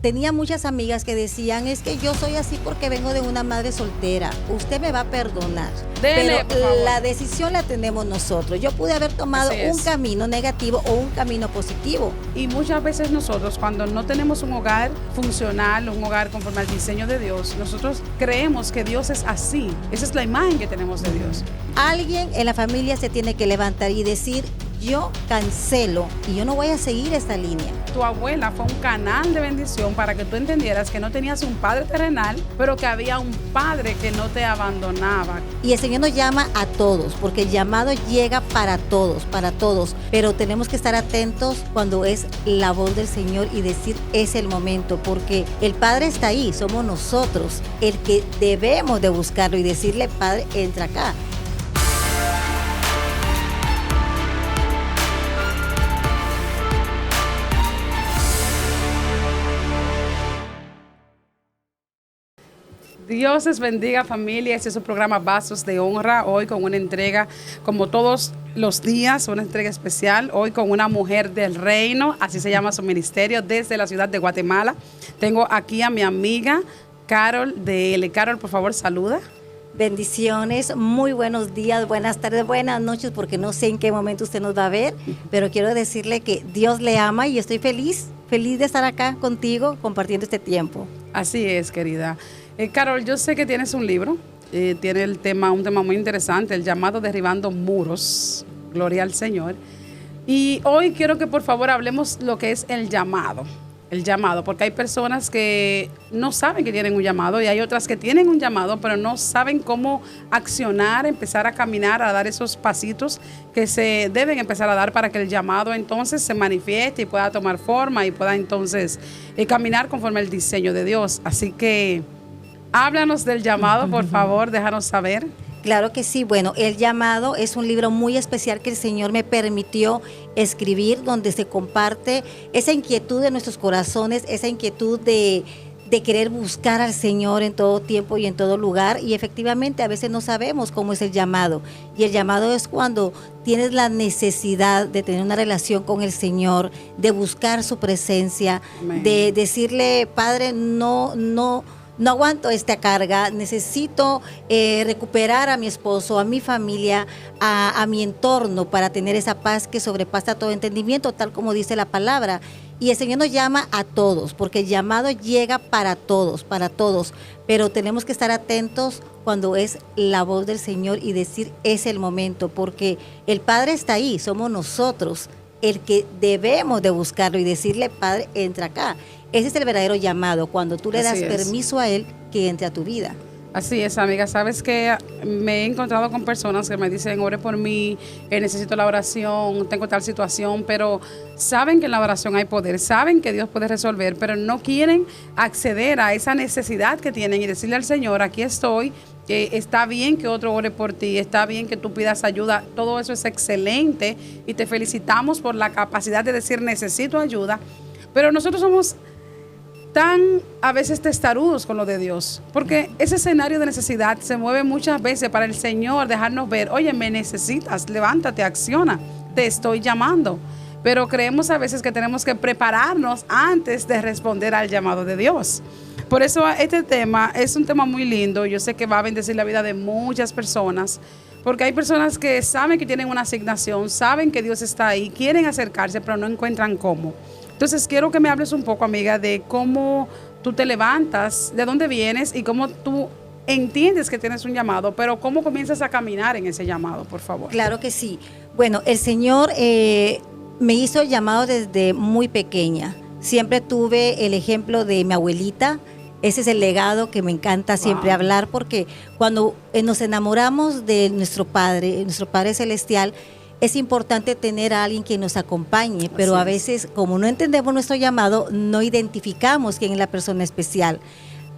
tenía muchas amigas que decían, es que yo soy así porque vengo de una madre soltera, usted me va a perdonar. Dele, por favor. La decisión la tenemos nosotros. Yo pude haber tomado un camino negativo o un camino positivo. Y muchas veces nosotros, cuando no tenemos un hogar funcional, un hogar conforme al diseño de Dios, nosotros creemos que Dios es así. Esa es la imagen que tenemos de Dios. Alguien en la familia se tiene que levantar y decir, yo cancelo y yo no voy a seguir esta línea. Tu abuela fue un canal de bendición para que tú entendieras que no tenías un padre terrenal, pero que había un padre que no te abandonaba. Y el Señor nos llama a todos, porque el llamado llega para todos, pero tenemos que estar atentos cuando es la voz del Señor y decir, es el momento, porque el Padre está ahí, somos nosotros el que debemos de buscarlo y decirle, Padre, entra acá. Dios les bendiga, familia. Este es su programa Vasos de Honra. Hoy con una entrega, como todos los días, una entrega especial. Hoy con una mujer del reino, así se llama su ministerio, desde la ciudad de Guatemala. Tengo aquí a mi amiga Carol de L. Carol, por favor, saluda. Bendiciones, muy buenos días, buenas tardes, buenas noches, porque no sé en qué momento usted nos va a ver, pero quiero decirle que Dios le ama y estoy feliz de estar acá contigo compartiendo este tiempo. Así es, querida. Carol, yo sé que tienes un libro, tiene un tema muy interesante, el llamado Derribando Muros, gloria al Señor. Y hoy quiero que por favor hablemos lo que es el llamado, porque hay personas que no saben que tienen un llamado y hay otras que tienen un llamado, pero no saben cómo accionar, empezar a caminar, a dar esos pasitos que se deben empezar a dar para que el llamado entonces se manifieste y pueda tomar forma y pueda entonces caminar conforme al diseño de Dios. Así que háblanos del llamado, por favor, déjanos saber. Claro que sí. Bueno, El Llamado es un libro muy especial que el Señor me permitió escribir, donde se comparte esa inquietud de nuestros corazones, esa inquietud de querer buscar al Señor en todo tiempo y en todo lugar. Y efectivamente a veces no sabemos cómo es el llamado. Y el llamado es cuando tienes la necesidad de tener una relación con el Señor, de buscar su presencia, Amén. De decirle, Padre, no aguanto esta carga, necesito recuperar a mi esposo, a mi familia, a mi entorno para tener esa paz que sobrepasa todo entendimiento, tal como dice la palabra. Y el Señor nos llama a todos, porque el llamado llega para todos, pero tenemos que estar atentos cuando es la voz del Señor y decir, es el momento, porque el Padre está ahí, somos nosotros el que debemos de buscarlo y decirle, Padre, entra acá. Ese es el verdadero llamado, cuando tú le das permiso a Él que entre a tu vida. Así es, amiga. Sabes que me he encontrado con personas que me dicen, ore por mí, necesito la oración, tengo tal situación, pero saben que en la oración hay poder, saben que Dios puede resolver, pero no quieren acceder a esa necesidad que tienen y decirle al Señor, aquí estoy, está bien que otro ore por ti, está bien que tú pidas ayuda, todo eso es excelente y te felicitamos por la capacidad de decir necesito ayuda, pero nosotros somos tan a veces testarudos con lo de Dios, porque ese escenario de necesidad se mueve muchas veces para el Señor dejarnos ver, oye, me necesitas, levántate, acciona, te estoy llamando, pero creemos a veces que tenemos que prepararnos antes de responder al llamado de Dios. Por eso este tema es un tema muy lindo, yo sé que va a bendecir la vida de muchas personas, porque hay personas que saben que tienen una asignación, saben que Dios está ahí, quieren acercarse, pero no encuentran cómo. Entonces quiero que me hables un poco, amiga, de cómo tú te levantas, de dónde vienes y cómo tú entiendes que tienes un llamado, pero cómo comienzas a caminar en ese llamado, por favor. Claro que sí. Bueno, el Señor me hizo el llamado desde muy pequeña. Siempre tuve el ejemplo de mi abuelita. Ese es el legado que me encanta siempre hablar, porque cuando nos enamoramos de nuestro Padre Celestial, es importante tener a alguien que nos acompañe, pero a veces, como no entendemos nuestro llamado, no identificamos quién es la persona especial.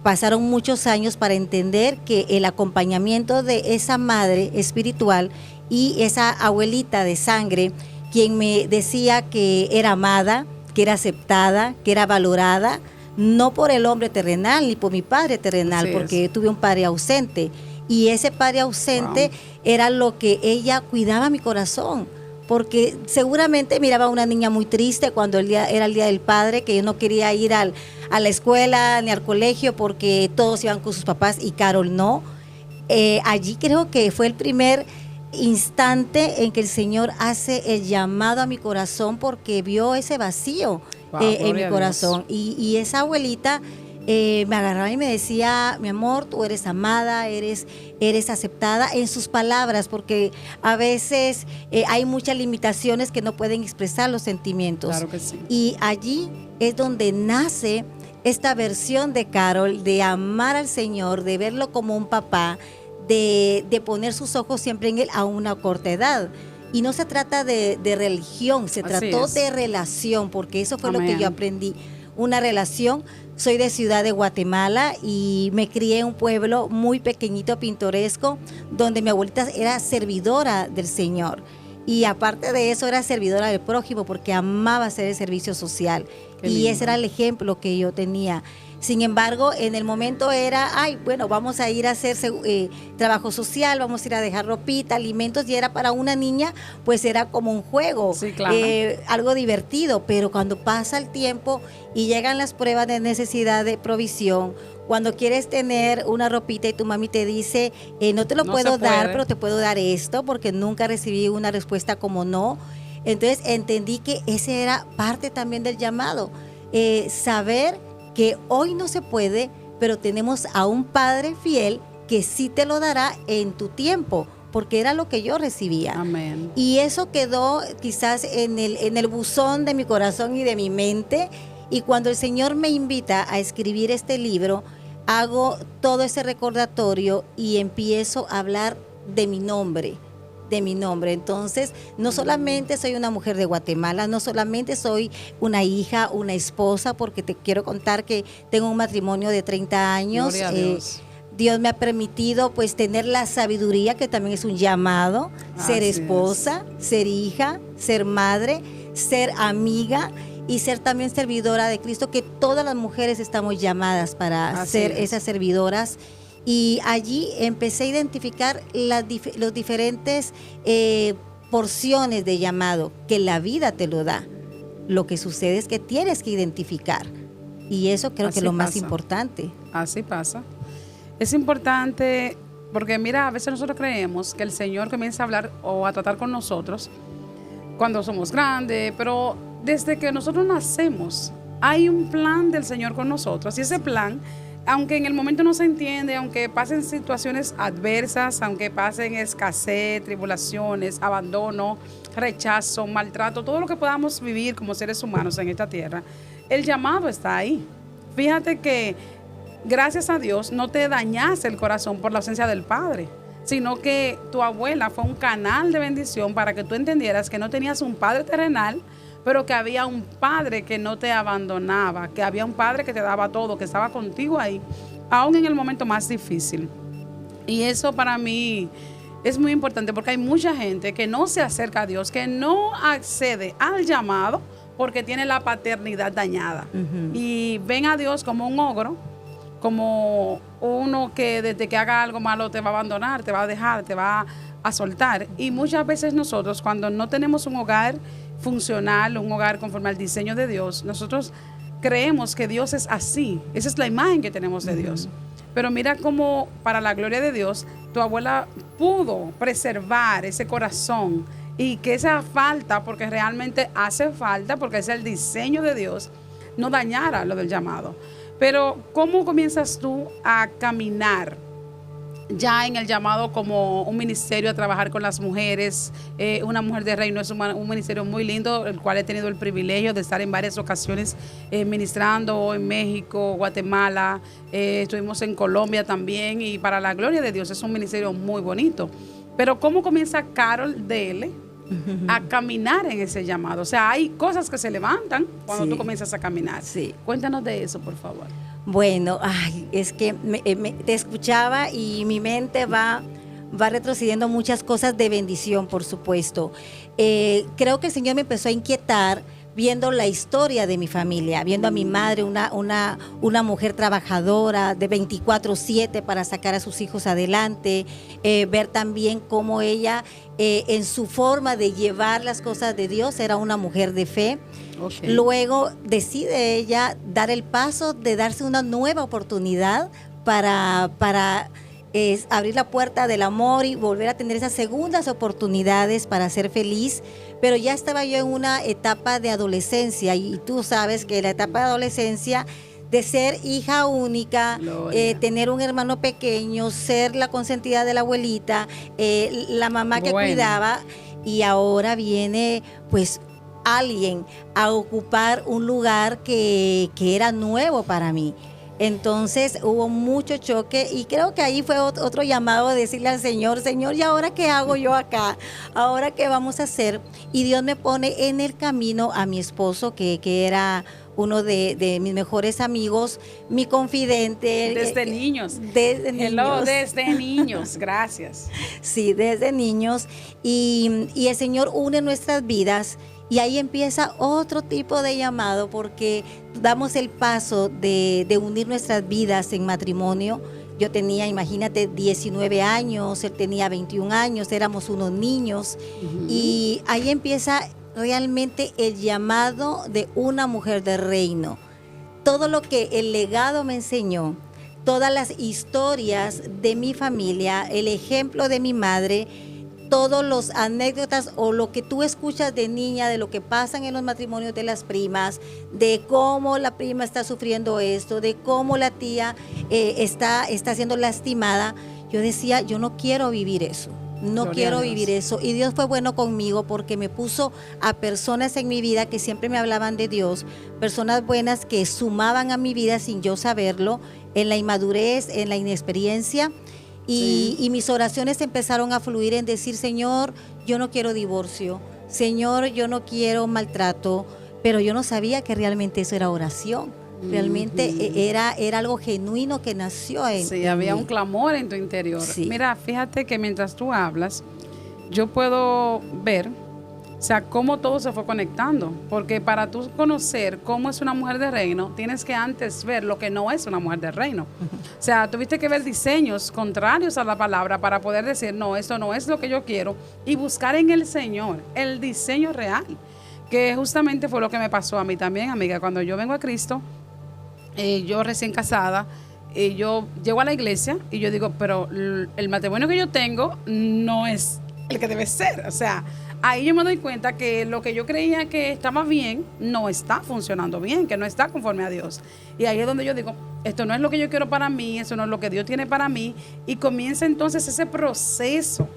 Pasaron muchos años para entender que el acompañamiento de esa madre espiritual y esa abuelita de sangre, quien me decía que era amada, que era aceptada, que era valorada, no por el hombre terrenal ni por mi padre terrenal, porque tuve un padre ausente. Y ese padre ausente era lo que ella cuidaba mi corazón, porque seguramente miraba a una niña muy triste cuando era el Día del Padre, que yo no quería ir a la escuela ni al colegio porque todos iban con sus papás y Carol no. Allí creo que fue el primer instante en que el Señor hace el llamado a mi corazón porque vio ese vacío en mi corazón. Y esa abuelita me agarraba y me decía, mi amor, tú eres amada, eres aceptada, en sus palabras, porque a veces hay muchas limitaciones que no pueden expresar los sentimientos. Claro que sí. Y allí es donde nace esta versión de Carol, de amar al Señor, de verlo como un papá, de poner sus ojos siempre en Él a una corta edad. Y no se trata de religión, se trató de relación, porque eso fue lo que yo aprendí, una relación. Soy de Ciudad de Guatemala y me crié en un pueblo muy pequeñito, pintoresco, donde mi abuelita era servidora del Señor. Y aparte de eso era servidora del prójimo porque amaba hacer el servicio social. Y ese era el ejemplo que yo tenía. Sin embargo, en el momento era, bueno, vamos a ir a hacer trabajo social, vamos a ir a dejar ropita, alimentos, y era para una niña, pues era como un juego, sí, claro. Algo divertido, pero cuando pasa el tiempo y llegan las pruebas de necesidad de provisión, cuando quieres tener una ropita y tu mami te dice, no te lo puedo dar, pero te puedo dar esto, porque nunca recibí una respuesta como no. Entonces entendí que ese era parte también del llamado, saber que hoy no se puede, pero tenemos a un Padre fiel que sí te lo dará en tu tiempo, porque era lo que yo recibía. Amén. Y eso quedó quizás en el buzón de mi corazón y de mi mente, y cuando el Señor me invita a escribir este libro, hago todo ese recordatorio y empiezo a hablar de mi nombre. Entonces, no solamente soy una mujer de Guatemala, no solamente soy una hija, una esposa, porque te quiero contar que tengo un matrimonio de 30 años. Gloria a Dios. Dios me ha permitido pues tener la sabiduría, que también es un llamado, ser esposa, ser hija, ser madre, ser amiga y ser también servidora de Cristo, que todas las mujeres estamos llamadas para ser esas servidoras. Y allí empecé a identificar los diferentes porciones de llamado, que la vida te lo da. Lo que sucede es que tienes que identificar. Y eso creo que es lo más importante. Así pasa. Es importante porque mira, a veces nosotros creemos que el Señor comienza a hablar o a tratar con nosotros cuando somos grandes, pero desde que nosotros nacemos hay un plan del Señor con nosotros, y ese plan, aunque en el momento no se entiende, aunque pasen situaciones adversas, aunque pasen escasez, tribulaciones, abandono, rechazo, maltrato, todo lo que podamos vivir como seres humanos en esta tierra, el llamado está ahí. Fíjate que gracias a Dios no te dañaste el corazón por la ausencia del Padre, sino que tu abuela fue un canal de bendición para que tú entendieras que no tenías un padre terrenal, pero que había un Padre que no te abandonaba, que había un Padre que te daba todo, que estaba contigo ahí, aún en el momento más difícil. Y eso para mí es muy importante, porque hay mucha gente que no se acerca a Dios, que no accede al llamado porque tiene la paternidad dañada. Y ven a Dios como un ogro, como uno que desde que haga algo malo te va a abandonar, te va a dejar, te va a soltar. Y muchas veces nosotros, cuando no tenemos un hogar funcional, un hogar conforme al diseño de Dios, nosotros creemos que Dios es así. Esa es la imagen que tenemos de Dios. Pero mira cómo, para la gloria de Dios, tu abuela pudo preservar ese corazón, y que esa falta, porque realmente hace falta, porque es el diseño de Dios, no dañara lo del llamado. Pero ¿cómo comienzas tú a caminar ya en el llamado como un ministerio, a trabajar con las mujeres? Una mujer de reino es un ministerio muy lindo, el cual he tenido el privilegio de estar en varias ocasiones ministrando en México, Guatemala, estuvimos en Colombia también, y para la gloria de Dios es un ministerio muy bonito. Pero ¿cómo comienza Carol Dele a caminar en ese llamado? O sea, hay cosas que se levantan cuando tú comienzas a caminar. Sí. Cuéntanos de eso, por favor. Bueno, es que te escuchaba y mi mente va retrocediendo muchas cosas de bendición, por supuesto. Creo que el Señor me empezó a inquietar viendo la historia de mi familia, viendo a mi madre, una mujer trabajadora de 24/7 para sacar a sus hijos adelante, ver también cómo ella en su forma de llevar las cosas de Dios era una mujer de fe. Okay. Luego decide ella dar el paso de darse una nueva oportunidad para abrir la puerta del amor y volver a tener esas segundas oportunidades para ser feliz. Pero ya estaba yo en una etapa de adolescencia y tú sabes que la etapa de adolescencia, de ser hija única, tener un hermano pequeño, ser la consentida de la abuelita, la mamá que cuidaba, y ahora viene pues alguien a ocupar un lugar que era nuevo para mí. Entonces hubo mucho choque y creo que ahí fue otro llamado a decirle al Señor, Señor, ¿y ahora qué hago yo acá? ¿Ahora qué vamos a hacer? Y Dios me pone en el camino a mi esposo, que era uno de mis mejores amigos, mi confidente. Desde niños. Desde niños. Hello, desde niños, gracias. Sí, desde niños. Y el Señor une nuestras vidas. Y ahí empieza otro tipo de llamado, porque damos el paso de unir nuestras vidas en matrimonio. Yo tenía, imagínate, 19 años, él tenía 21 años, éramos unos niños. Y ahí empieza realmente el llamado de una mujer de reino. Todo lo que el legado me enseñó, todas las historias de mi familia, el ejemplo de mi madre, todos los anécdotas o lo que tú escuchas de niña, de lo que pasan en los matrimonios de las primas, de cómo la prima está sufriendo esto, de cómo la tía está siendo lastimada. Yo decía, yo no quiero vivir eso. No quiero vivir eso. Y Dios fue bueno conmigo porque me puso a personas en mi vida que siempre me hablaban de Dios, personas buenas que sumaban a mi vida sin yo saberlo, en la inmadurez, en la inexperiencia. Y mis oraciones empezaron a fluir en decir, Señor, yo no quiero divorcio, Señor, yo no quiero maltrato, pero yo no sabía que realmente eso era oración. Realmente era algo genuino que nació en Sí, había mí. un clamor en tu interior. Sí. Mira, fíjate que mientras tú hablas, yo puedo ver, o sea, cómo todo se fue conectando. Porque para tú conocer cómo es una mujer de reino, tienes que antes ver lo que no es una mujer de reino. O sea, tuviste que ver diseños contrarios a la palabra para poder decir, no, esto no es lo que yo quiero. Y buscar en el Señor el diseño real. Que justamente fue lo que me pasó a mí también, amiga. Cuando yo vengo a Cristo, yo recién casada, yo llego a la iglesia y yo digo, pero el matrimonio que yo tengo no es el que debe ser. O sea, ahí yo me doy cuenta que lo que yo creía que estaba bien no está funcionando bien, que no está conforme a Dios. Y ahí es donde yo digo, esto no es lo que yo quiero para mí, eso no es lo que Dios tiene para mí. Y comienza entonces ese proceso.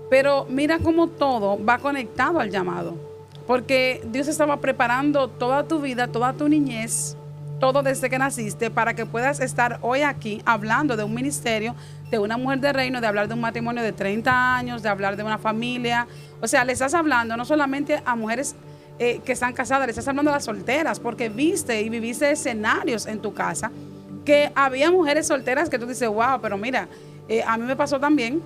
Pero mira cómo todo va conectado al llamado. Porque Dios estaba preparando toda tu vida, toda tu niñez, todo desde que naciste, para que puedas estar hoy aquí hablando de un ministerio, de una mujer de reino, de hablar de un matrimonio de 30 años, de hablar de una familia. O sea, le estás hablando no solamente a mujeres que están casadas, le estás hablando a las solteras, porque viste y viviste escenarios en tu casa que había mujeres solteras que tú dices, wow, pero mira, a mí me pasó también.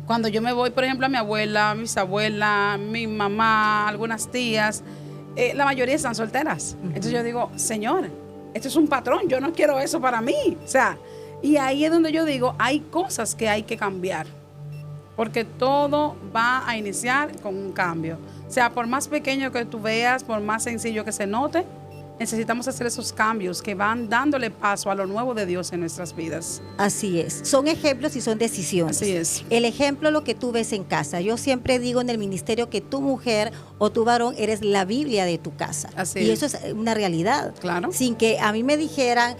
Cuando yo me voy, por ejemplo, a mi abuela, mi bisabuela, mi mamá, algunas tías, la mayoría están solteras. Entonces yo digo, Señor, esto es un patrón, yo no quiero eso para mí. O sea, y ahí es donde yo digo, hay cosas que hay que cambiar. Porque todo va a iniciar con un cambio. O sea, por más pequeño que tú veas, por más sencillo que se note, necesitamos hacer esos cambios que van dándole paso a lo nuevo de Dios en nuestras vidas. Así es. Son ejemplos y son decisiones. Así es. El ejemplo, lo que tú ves en casa. Yo siempre digo en el ministerio que tu mujer o tu varón eres la Biblia de tu casa. Así y es. eso es una realidad. Claro. Sin que a mí me dijeran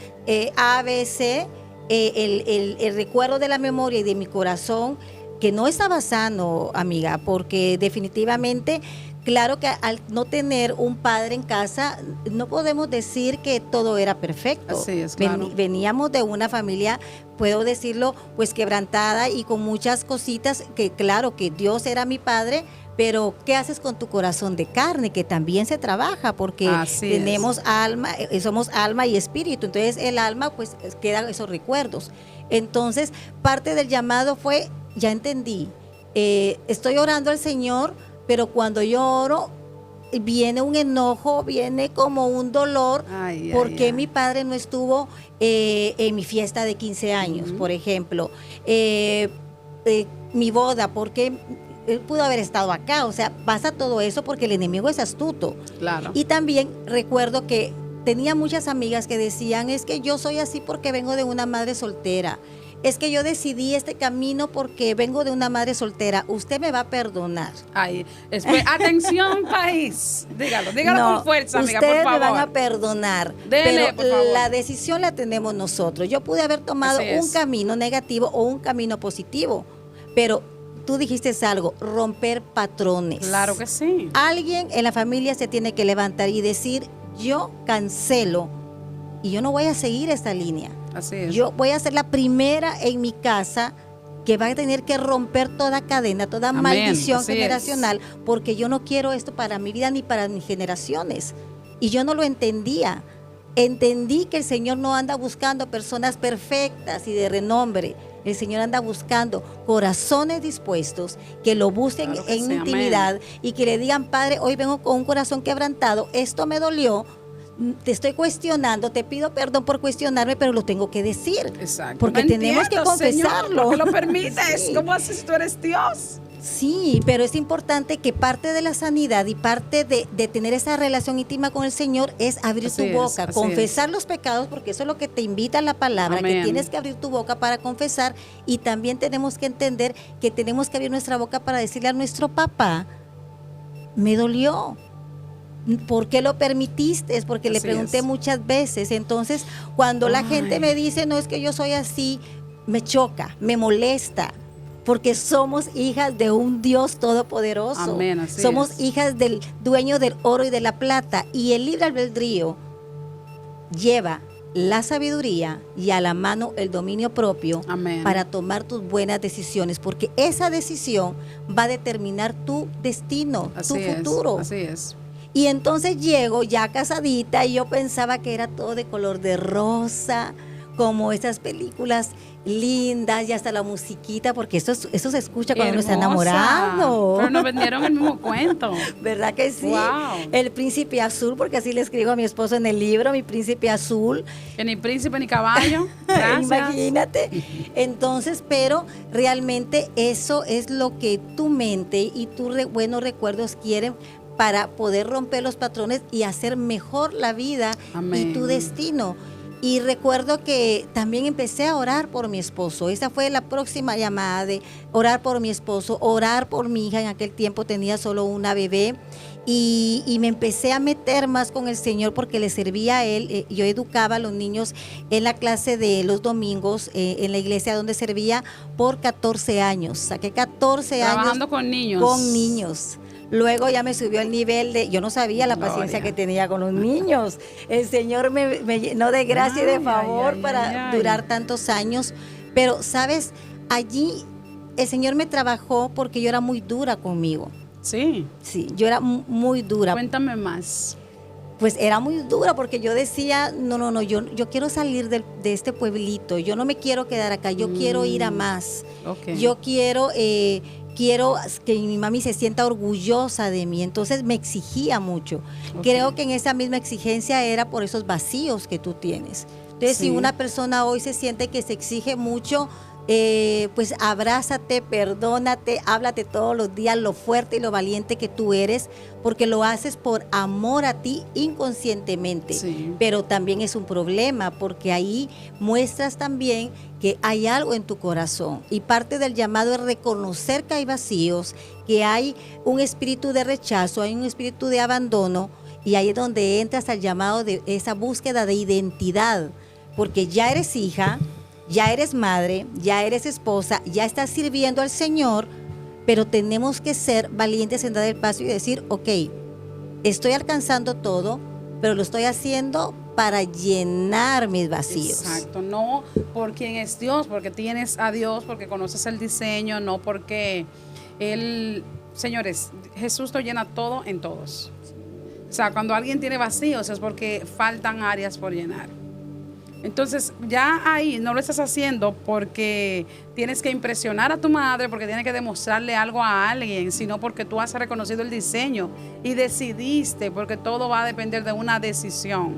A, B, C, el recuerdo de la memoria y de mi corazón, que no estaba sano, amiga, porque definitivamente... Claro que al no tener un padre en casa, no podemos decir que todo era perfecto. Así es, claro. Veníamos de una familia, puedo decirlo, pues quebrantada y con muchas cositas que claro que Dios era mi padre, pero ¿qué haces con tu corazón de carne? Que también se trabaja porque Así tenemos alma, somos alma y espíritu. Entonces el alma pues quedan esos recuerdos. Entonces parte del llamado fue, ya entendí, estoy orando al Señor, pero cuando yo oro, viene un enojo, viene como un dolor, porque mi padre no estuvo en mi fiesta de 15 años, por ejemplo. Mi boda, porque él pudo haber estado acá. O sea, pasa todo eso porque el enemigo es astuto. Claro. Y también recuerdo que tenía muchas amigas que decían, es que yo soy así porque vengo de una madre soltera. Es que yo decidí este camino porque vengo de una madre soltera. Usted me va a perdonar. Ay, atención, país. Dígalo No, con fuerza, amiga, por ustedes favor. me van a perdonar. Dele, pero por favor. la decisión la tenemos nosotros. Yo pude haber tomado un camino negativo o un camino positivo, pero tú dijiste algo, romper patrones. Claro que sí. Alguien en la familia se tiene que levantar y decir, yo cancelo y yo no voy a seguir esta línea. Así es. Yo voy a ser la primera en mi casa que va a tener que romper toda cadena, toda Amén. maldición Así generacional, porque yo no quiero esto para mi vida ni para mis generaciones. Y yo no lo entendía. Entendí que el Señor no anda buscando personas perfectas y de renombre. El Señor anda buscando corazones dispuestos que lo busquen Claro que en sí, intimidad amén. y que le digan, Padre, hoy vengo con un corazón quebrantado, esto me dolió, te estoy cuestionando, te pido perdón por cuestionarme, pero lo tengo que decir. Exacto. Porque No tenemos entiendo, que confesarlo. Señor, ¿por qué lo permites? Sí. ¿Cómo haces si tú eres Dios? Sí, pero es importante que parte de la sanidad y parte de tener esa relación íntima con el Señor es abrir Así tu es, boca, así confesar los pecados, porque eso es lo que te invita la palabra, Amén. que tienes que abrir tu boca para confesar, y también tenemos que entender que tenemos que abrir nuestra boca para decirle a nuestro papá, me dolió. ¿Por qué lo permitiste? Es porque le Así pregunté es. muchas veces. Entonces, cuando la gente me dice, no es que yo soy así, me choca, me molesta. Porque somos hijas de un Dios todopoderoso. Amén, así somos es. hijas del dueño del oro y de la plata. Y el libre albedrío lleva la sabiduría y a la mano el dominio propio. Amén. Para tomar tus buenas decisiones. Porque esa decisión va a determinar tu destino, Así tu es, futuro. Así es. Y entonces llego ya casadita y yo pensaba que era todo de color de rosa, como esas películas lindas y hasta la musiquita, porque eso se escucha cuando uno está Hermosa. enamorado. Pero nos vendieron el mismo cuento. ¿Verdad que sí? Wow. El príncipe azul, porque así le escribo a mi esposo en el libro, mi príncipe azul. Que ni príncipe ni caballo. Gracias. Imagínate. Entonces, pero realmente eso es lo que tu mente y tus buenos recuerdos quieren para poder romper los patrones y hacer mejor la vida. Amén. Y tu destino. Y recuerdo que también empecé a orar por mi esposo. Esa fue la próxima llamada, de orar por mi esposo, orar por mi hija. En aquel tiempo tenía solo una bebé. Y me empecé a meter más con el Señor porque le servía a Él. Yo educaba a los niños en la clase de los domingos en la iglesia donde servía por 14 años. Saqué 14 años. Trabajando con niños. Con niños. Luego ya me subió el nivel de, yo no sabía la paciencia que tenía con los niños. El Señor me llenó de gracia y de favor para durar tantos años. Pero, ¿sabes? Allí el Señor me trabajó porque yo era muy dura conmigo. Sí. Sí, yo era muy dura. Cuéntame más. Pues era muy dura porque yo decía, no, yo quiero salir de este pueblito, yo no me quiero quedar acá, yo quiero ir a más. Okay. Yo quiero que mi mami se sienta orgullosa de mí, entonces me exigía mucho. Okay. Creo que en esa misma exigencia era por esos vacíos que tú tienes. Entonces, Sí. si una persona hoy se siente que se exige mucho, pues abrázate, perdónate, háblate todos los días lo fuerte y lo valiente que tú eres, porque lo haces por amor a ti inconscientemente. Sí. Pero también es un problema, porque ahí muestras también que hay algo en tu corazón, y parte del llamado es reconocer que hay vacíos, que hay un espíritu de rechazo, hay un espíritu de abandono, y ahí es donde entras al llamado de esa búsqueda de identidad, porque ya eres hija, ya eres madre, ya eres esposa, ya estás sirviendo al Señor, pero tenemos que ser valientes en dar el paso y decir, ok, estoy alcanzando todo, pero lo estoy haciendo para llenar mis vacíos. Exacto, no por quién es Dios, porque tienes a Dios, porque conoces el diseño, no porque Él, señores, Jesús lo llena todo en todos. O sea, cuando alguien tiene vacíos es porque faltan áreas por llenar. Entonces, ya ahí no lo estás haciendo porque tienes que impresionar a tu madre, porque tienes que demostrarle algo a alguien, sino porque tú has reconocido el diseño y decidiste, porque todo va a depender de una decisión.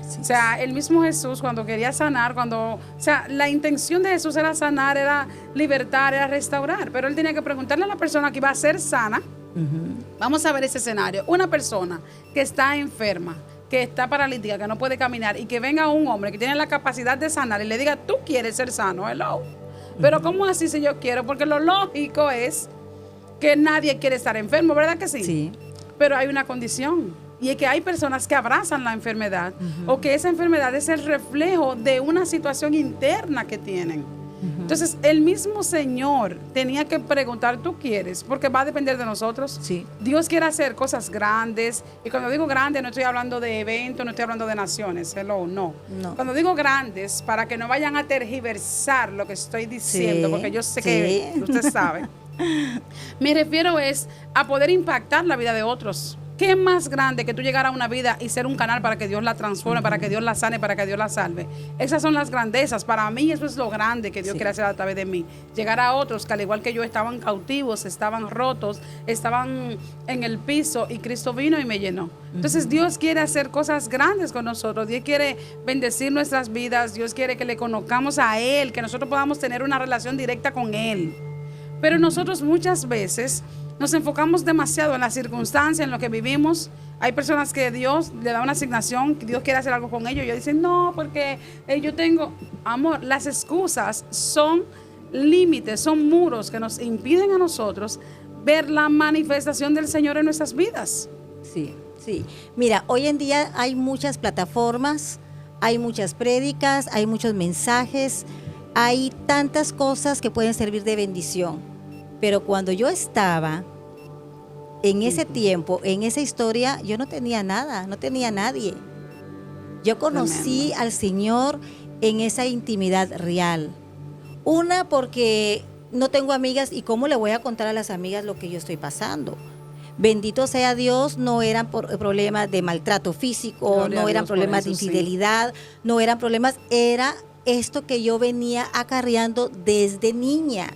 Sí. O sea, el mismo Jesús cuando quería sanar, o sea, la intención de Jesús era sanar, era libertar, era restaurar, pero él tenía que preguntarle a la persona que iba a ser sana. Vamos a ver ese escenario. Una persona que está enferma, que está paralítica, que no puede caminar, y que venga un hombre que tiene la capacidad de sanar y le diga, tú quieres ser sano, hello. Pero ¿cómo así si yo quiero? Porque lo lógico es que nadie quiere estar enfermo, ¿verdad que sí? Sí. Pero hay una condición, y es que hay personas que abrazan la enfermedad, o que esa enfermedad es el reflejo de una situación interna que tienen. Entonces, el mismo Señor tenía que preguntar, ¿tú quieres? Porque va a depender de nosotros. Sí. Dios quiere hacer cosas grandes. Y cuando digo grandes, no estoy hablando de eventos, no estoy hablando de naciones. Hello, no. Cuando digo grandes, para que no vayan a tergiversar lo que estoy diciendo, porque yo sé que usted sabe. Me refiero es a poder impactar la vida de otros. ¿Qué más grande que tú llegar a una vida y ser un canal para que Dios la transforme, para que Dios la sane, para que Dios la salve? Esas son las grandezas. Para mí eso es lo grande que Dios quiere hacer a través de mí. Llegar a otros que al igual que yo estaban cautivos, estaban rotos, estaban en el piso y Cristo vino y me llenó. Entonces Dios quiere hacer cosas grandes con nosotros. Dios quiere bendecir nuestras vidas. Dios quiere que le conozcamos a Él, que nosotros podamos tener una relación directa con Él. Pero nosotros muchas veces nos enfocamos demasiado en la circunstancia, en lo que vivimos. Hay personas que Dios le da una asignación, que Dios quiere hacer algo con ellos. Y ellos dicen, no, porque yo tengo... Amor, las excusas son límites, son muros que nos impiden a nosotros ver la manifestación del Señor en nuestras vidas. Sí, sí. Mira, hoy en día hay muchas plataformas, hay muchas prédicas, hay muchos mensajes, hay tantas cosas que pueden servir de bendición. Pero cuando yo estaba en ese tiempo, en esa historia, yo no tenía nada, no tenía nadie. Yo conocí al Señor en esa intimidad real. Una, porque no tengo amigas y cómo le voy a contar a las amigas lo que yo estoy pasando. Bendito sea Dios, no eran problemas de maltrato físico, no eran problemas de infidelidad, no eran problemas, era esto que yo venía acarreando desde niña.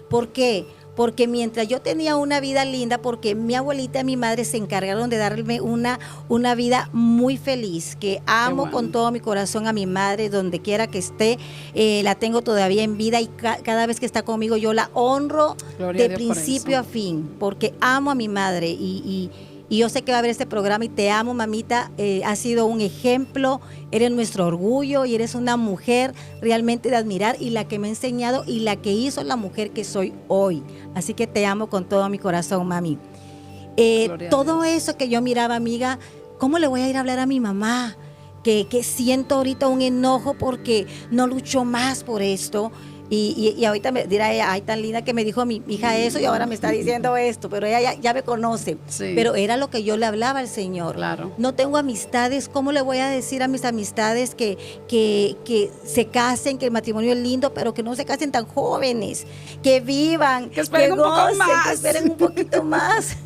¿Por qué? Porque mientras yo tenía una vida linda, porque mi abuelita y mi madre se encargaron de darme una vida muy feliz, que amo con todo mi corazón a mi madre, donde quiera que esté, la tengo todavía en vida y cada vez que está conmigo yo la honro de principio a fin, porque amo a mi madre y yo sé que va a ver este programa y te amo, mamita, has sido un ejemplo, eres nuestro orgullo y eres una mujer realmente de admirar y la que me ha enseñado y la que hizo la mujer que soy hoy. Así que te amo con todo mi corazón, mami. Todo eso que yo miraba, amiga, ¿cómo le voy a ir a hablar a mi mamá? Que siento ahorita un enojo porque no luchó más por esto. Y ahorita me dirá ella, ay, tan linda que me dijo mi hija eso y ahora me está diciendo esto, pero ella ya me conoce. Sí. Pero era lo que yo le hablaba al Señor. Claro. No tengo amistades, ¿cómo le voy a decir a mis amistades que se casen, que el matrimonio es lindo, pero que no se casen tan jóvenes, que vivan, que esperen un poco más, que esperen un poquito más?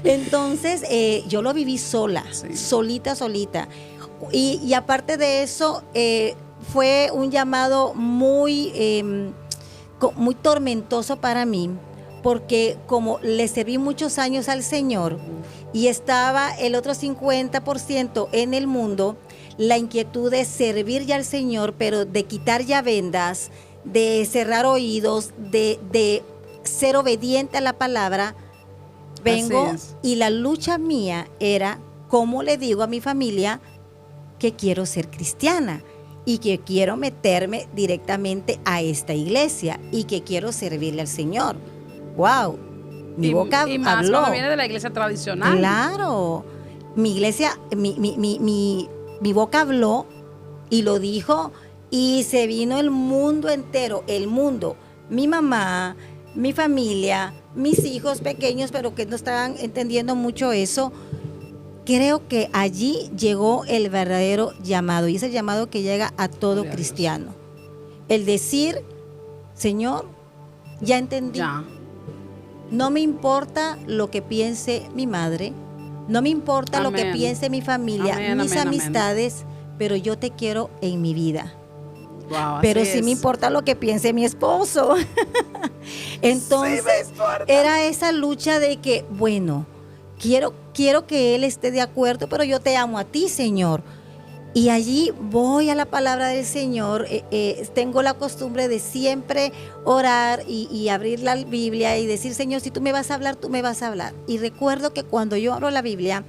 Entonces, yo lo viví sola, solita. Y aparte de eso, fue un llamado muy tormentoso para mí, porque como le serví muchos años al Señor y estaba el otro 50% en el mundo, la inquietud de servir ya al Señor, pero de quitar ya vendas, de cerrar oídos, de ser obediente a la palabra, vengo y la lucha mía era cómo le digo a mi familia que quiero ser cristiana y que quiero meterme directamente a esta iglesia y que quiero servirle al Señor. ¡Wow! Mi boca y más habló. Cuando viene de la iglesia tradicional. Claro. Mi iglesia, mi boca habló y lo dijo y se vino el mundo entero, el mundo. Mi mamá, mi familia, mis hijos pequeños, pero que no estaban entendiendo mucho eso. Creo que allí llegó el verdadero llamado, y es el llamado que llega a todo cristiano. El decir, Señor, ya entendí. Ya. No me importa lo que piense mi madre, no me importa lo que piense mi familia, mis amistades, pero yo te quiero en mi vida. Wow, Pero así sí me es. importa lo que piense mi esposo. Entonces, Sí me importa. era esa lucha de que, bueno, quiero que él esté de acuerdo, pero yo te amo a ti, Señor. Y allí voy a la palabra del Señor. Tengo la costumbre de siempre orar y abrir la Biblia y decir, Señor, si tú me vas a hablar, tú me vas a hablar. Y recuerdo que cuando yo abro la Biblia,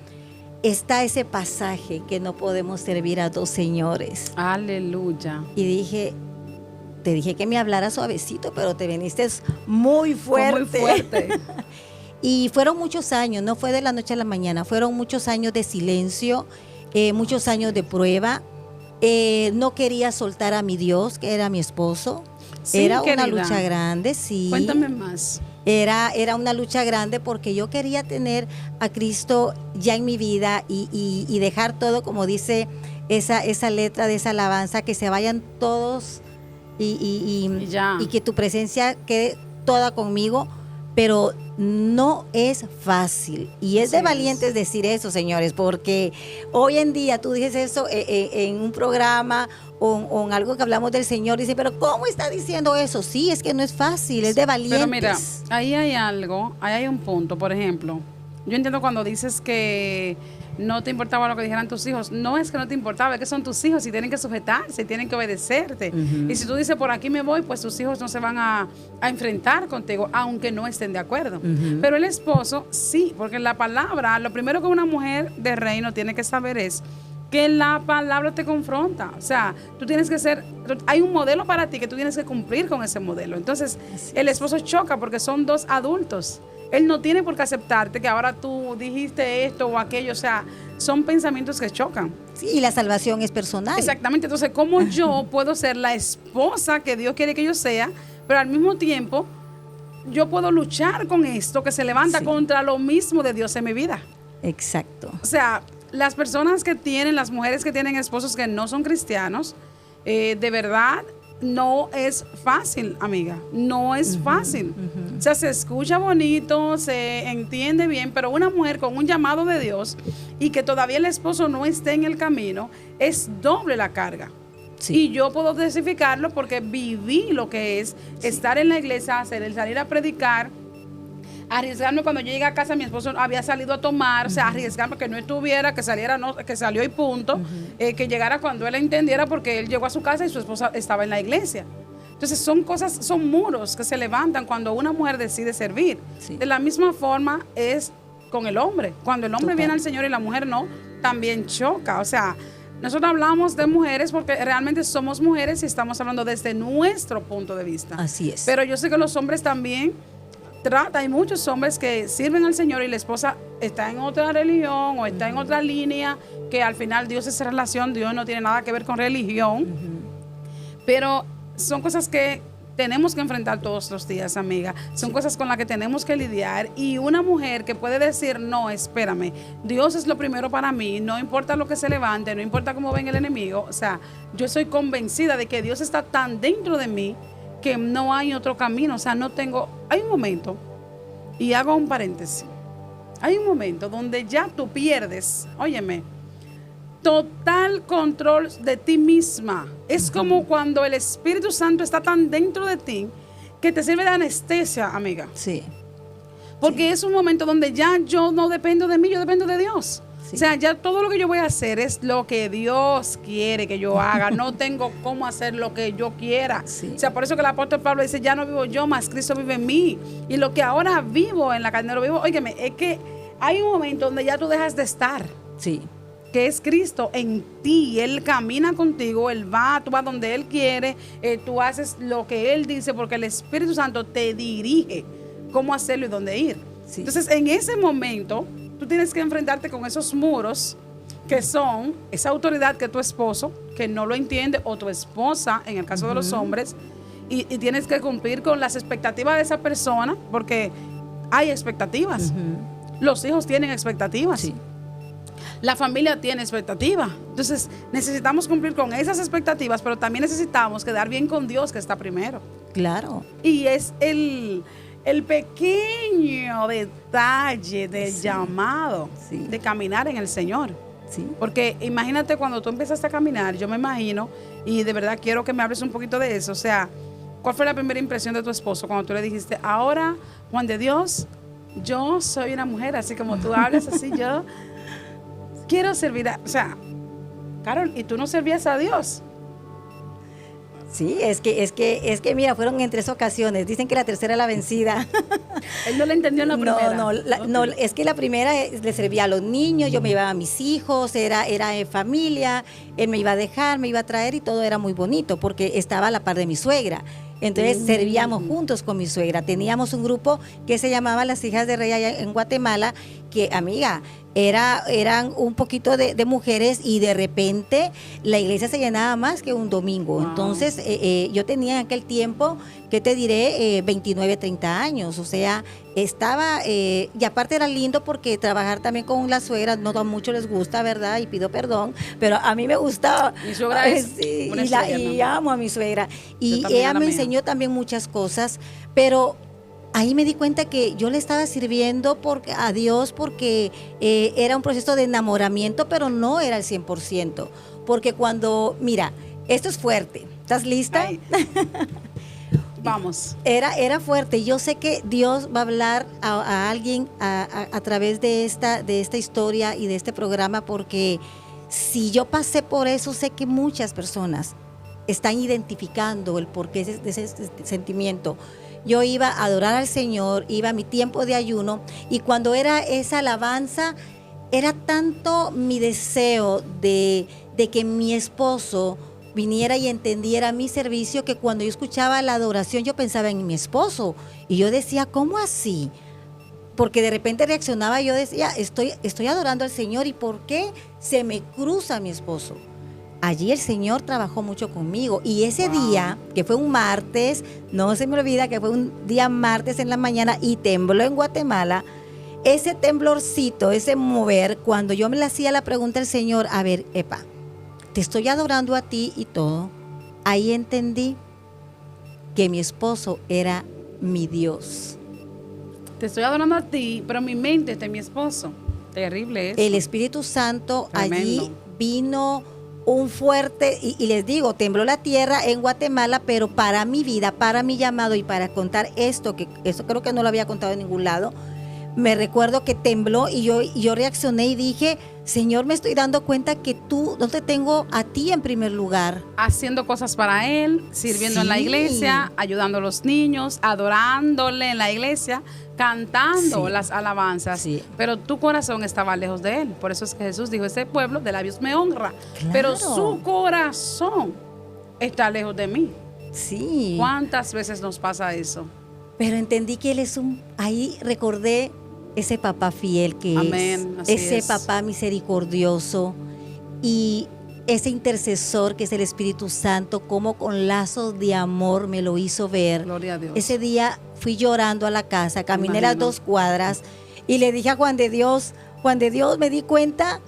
está ese pasaje que no podemos servir a dos señores. Aleluya. Y te dije que me hablara suavecito, pero te viniste muy fuerte. Fue muy fuerte. Y fueron muchos años, no fue de la noche a la mañana, fueron muchos años de silencio, muchos años de prueba. No quería soltar a mi Dios, que era mi esposo. Sí, Era querida. una lucha grande, sí. Cuéntame más. Era una lucha grande porque yo quería tener a Cristo ya en mi vida y dejar todo, como dice esa letra de esa alabanza, que se vayan todos Ya. y que tu presencia quede toda conmigo, pero no es fácil. Y es de Así valientes es. decir eso, señores, porque hoy en día tú dices eso en un programa o en algo que hablamos del Señor, dice, pero ¿cómo está diciendo eso? Sí, es que no es fácil, es de valientes. Pero mira, ahí hay algo, ahí hay un punto, por ejemplo. Yo entiendo cuando dices que no te importaba lo que dijeran tus hijos. No es que no te importaba, es que son tus hijos y tienen que sujetarse, tienen que obedecerte. Ujú. Y si tú dices, por aquí me voy, pues tus hijos no se van a enfrentar contigo, aunque no estén de acuerdo. Ujú. Pero el esposo, sí, porque la palabra, lo primero que una mujer de reino tiene que saber es que la palabra te confronta. O sea, tú tienes que hay un modelo para ti que tú tienes que cumplir con ese modelo. Entonces, el esposo choca porque son dos adultos. Él no tiene por qué aceptarte que ahora tú dijiste esto o aquello. O sea, son pensamientos que chocan. Sí, y la salvación es personal. Exactamente. Entonces, ¿cómo yo puedo ser la esposa que Dios quiere que yo sea, pero al mismo tiempo yo puedo luchar con esto que se levanta Sí. contra lo mismo de Dios en mi vida? Exacto. O sea, las personas que tienen, las mujeres que tienen esposos que no son cristianos, de verdad no es fácil, amiga. No es fácil. O sea, se escucha bonito, se entiende bien, pero una mujer con un llamado de Dios y que todavía el esposo no esté en el camino, es doble la carga. Sí. Y yo puedo testificarlo porque viví lo que es estar en la iglesia, salir a predicar, arriesgarme cuando yo llegué a casa, mi esposo había salido a tomar, o sea, arriesgarme que no estuviera, que saliera, no, que salió y punto, que llegara cuando él entendiera porque él llegó a su casa y su esposa estaba en la iglesia. Entonces son muros que se levantan cuando una mujer decide servir. Sí. De la misma forma es con el hombre. Cuando el hombre Total. viene al Señor y la mujer no, también choca. O sea, nosotros hablamos de mujeres porque realmente somos mujeres y estamos hablando desde nuestro punto de vista. Así es. Pero yo sé que los hombres también hay muchos hombres que sirven al Señor y la esposa está en otra religión o está en otra línea, que al final Dios es relación, Dios no tiene nada que ver con religión. Pero son cosas que tenemos que enfrentar todos los días, amiga. Son cosas con las que tenemos que lidiar. Y una mujer que puede decir, no, espérame, Dios es lo primero para mí, no importa lo que se levante, no importa cómo venga el enemigo. O sea, yo soy convencida de que Dios está tan dentro de mí que no hay otro camino. O sea, hay un momento, y hago un paréntesis, hay un momento donde ya tú pierdes, óyeme, total control de ti misma. Es como cuando el Espíritu Santo está tan dentro de ti que te sirve de anestesia, amiga. Sí. Porque es un momento donde ya yo no dependo de mí, yo dependo de Dios. Sí. O sea, ya todo lo que yo voy a hacer es lo que Dios quiere que yo haga. No tengo cómo hacer lo que yo quiera. Sí. O sea, por eso que el apóstol Pablo dice, ya no vivo yo, más Cristo vive en mí. Y lo que ahora vivo en la carne, lo vivo, óigame, es que hay un momento donde ya tú dejas de estar, Sí. que es Cristo en ti. Él camina contigo, tú vas donde Él quiere, tú haces lo que Él dice, porque el Espíritu Santo te dirige cómo hacerlo y dónde ir. Sí. Entonces, en ese momento, tú tienes que enfrentarte con esos muros que son esa autoridad que tu esposo, que no lo entiende, o tu esposa, en el caso de los hombres, y tienes que cumplir con las expectativas de esa persona, porque hay expectativas. Los hijos tienen expectativas. Sí. La familia tiene expectativas. Entonces, necesitamos cumplir con esas expectativas, pero también necesitamos quedar bien con Dios, que está primero. Claro. Y es el pequeño detalle del Sí. llamado Sí. de caminar en el Señor. Sí. Porque imagínate cuando tú empezaste a caminar, yo me imagino, y de verdad quiero que me hables un poquito de eso. O sea, ¿cuál fue la primera impresión de tu esposo cuando tú le dijiste, ahora, Juan de Dios, yo soy una mujer, así como tú hablas, así yo quiero servir o sea, Carol, ¿y tú no servías a Dios? Sí, es que mira, fueron en 3 ocasiones. Dicen que la tercera es la vencida. Él no le entendió en la primera. No, es que la primera le servía a los niños, yo me llevaba a mis hijos, era familia, él me iba a dejar, me iba a traer y todo era muy bonito porque estaba a la par de mi suegra. Entonces servíamos juntos con mi suegra. Teníamos un grupo que se llamaba Las Hijas de Rey allá en Guatemala, que, amiga, eran un poquito de mujeres y de repente la iglesia se llenaba más que un domingo. Wow. Entonces yo tenía en aquel tiempo, ¿qué te diré? 29, 30 años. O sea, estaba, y aparte era lindo porque trabajar también con la suegra, no a muchos les gusta, ¿verdad? Y pido perdón, pero a mí me gustaba. Mi suegra es sí, una y amo a mi suegra. Y también ella a la me mía. enseñó también muchas cosas, pero ahí me di cuenta que yo le estaba sirviendo a Dios porque era un proceso de enamoramiento, pero no era el 100%. Porque cuando, mira, esto es fuerte. ¿Estás lista? Ay. Vamos. Era fuerte. Yo sé que Dios va a hablar a alguien a través de esta historia y de este programa, porque si yo pasé por eso, sé que muchas personas están identificando el porqué de ese sentimiento. Yo iba a adorar al Señor, iba a mi tiempo de ayuno, y cuando era esa alabanza, era tanto mi deseo de que mi esposo viniera y entendiera mi servicio, que cuando yo escuchaba la adoración yo pensaba en mi esposo, y yo decía, ¿cómo así? Porque de repente reaccionaba, yo decía, estoy adorando al Señor, ¿y por qué se me cruza mi esposo? Allí el Señor trabajó mucho conmigo, y ese día, que fue un martes, no se me olvida que fue un día martes en la mañana y tembló en Guatemala, ese temblorcito, ese mover, cuando yo me le hacía la pregunta al Señor, a ver, epa, te estoy adorando a ti y todo, ahí entendí que mi esposo era mi Dios. Te estoy adorando a ti, pero mi mente está en mi esposo. Terrible eso. El Espíritu Santo Tremendo. allí vino un fuerte, y les digo, tembló la tierra en Guatemala, pero para mi vida, para mi llamado y para contar esto, que esto creo que no lo había contado en ningún lado, me recuerdo que tembló y yo reaccioné y dije, Señor, me estoy dando cuenta que tú, no te tengo a ti en primer lugar. Haciendo cosas para Él, sirviendo en la Sí. iglesia, ayudando a los niños, adorándole en la iglesia, cantando Sí. las alabanzas. Sí. Pero tu corazón estaba lejos de Él. Por eso es que Jesús dijo, ese pueblo de labios me honra, Claro. pero su corazón está lejos de mí. Sí. ¿Cuántas veces nos pasa eso? Pero entendí que Él es ahí recordé ese papá fiel que Amén, así ese es. papá misericordioso y ese intercesor que es el Espíritu Santo, como con lazos de amor me lo hizo ver. Gloria a Dios. Ese día fui llorando a la casa, caminé Imagino. las 2 cuadras y le dije a Juan de Dios, me di cuenta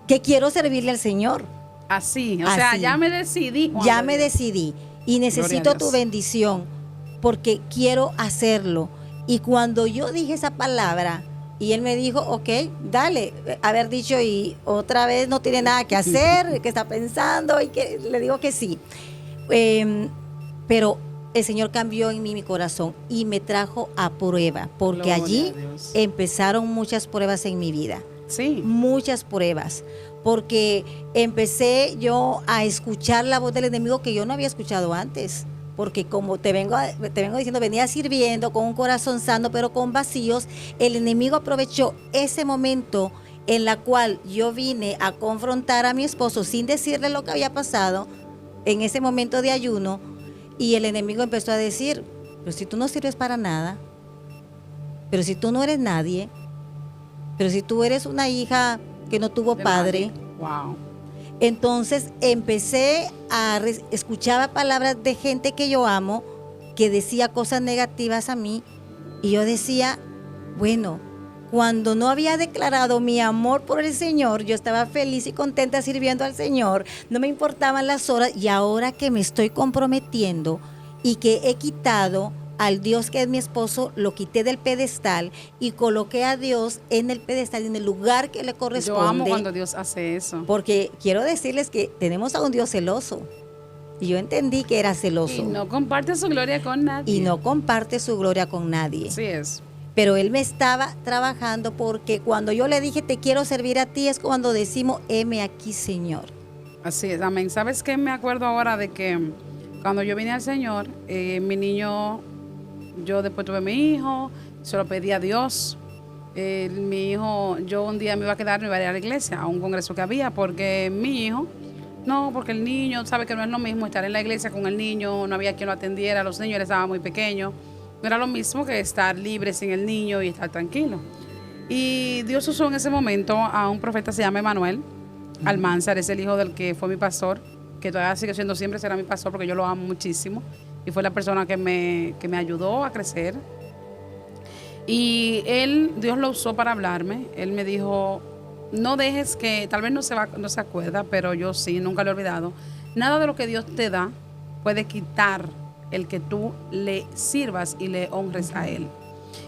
que quiero servirle al Señor. Así, o sea, Así. ya me decidí. Juan Ya de me Dios. decidí y Gloria necesito a tu Dios. bendición porque quiero hacerlo. Y cuando yo dije esa palabra y él me dijo, ok, dale, haber dicho y otra vez no tiene nada que hacer, que está pensando, y que le digo que sí. Pero el Señor cambió en mí mi corazón y me trajo a prueba, porque Gloria allí a Dios. empezaron muchas pruebas en mi vida. Sí. Muchas pruebas, porque empecé yo a escuchar la voz del enemigo que yo no había escuchado antes, porque como te vengo diciendo, venía sirviendo con un corazón sano, pero con vacíos. El enemigo aprovechó ese momento en la cual yo vine a confrontar a mi esposo sin decirle lo que había pasado en ese momento de ayuno, y el enemigo empezó a decir, pero si tú no sirves para nada, pero si tú no eres nadie, pero si tú eres una hija que no tuvo De padre. nadie. Wow. Entonces empecé a escuchar palabras de gente que yo amo, que decía cosas negativas a mí, y yo decía, bueno, cuando no había declarado mi amor por el Señor, yo estaba feliz y contenta sirviendo al Señor, no me importaban las horas, y ahora que me estoy comprometiendo y que he quitado al Dios que es mi esposo, lo quité del pedestal y coloqué a Dios en el pedestal, en el lugar que le corresponde. Yo amo cuando Dios hace eso. Porque quiero decirles que tenemos a un Dios celoso. Y yo entendí que era celoso. Y no comparte su gloria con nadie. Y no comparte su gloria con nadie. Así es. Pero Él me estaba trabajando, porque cuando yo le dije, te quiero servir a ti, es cuando decimos, heme aquí, Señor. Así es, amén. ¿Sabes qué? Me acuerdo ahora de que cuando yo vine al Señor, mi niño, yo después tuve mi hijo, se lo pedí a Dios. Mi hijo, yo un día me iba a quedar, me iba a ir a la iglesia, a un congreso que había, porque mi hijo, no, porque el niño, sabe que no es lo mismo estar en la iglesia con el niño, no había quien lo atendiera, los niños, él estaba muy pequeño. No era lo mismo que estar libre sin el niño y estar tranquilo. Y Dios usó en ese momento a un profeta, se llama Emanuel Almanzar, es el hijo del que fue mi pastor, que todavía sigue siendo, siempre será mi pastor porque yo lo amo muchísimo. Y fue la persona que me ayudó a crecer. Y Dios lo usó para hablarme. Él me dijo, no dejes que, tal vez no se acuerda, pero yo sí, nunca lo he olvidado. Nada de lo que Dios te da puede quitar el que tú le sirvas y le honres a Él.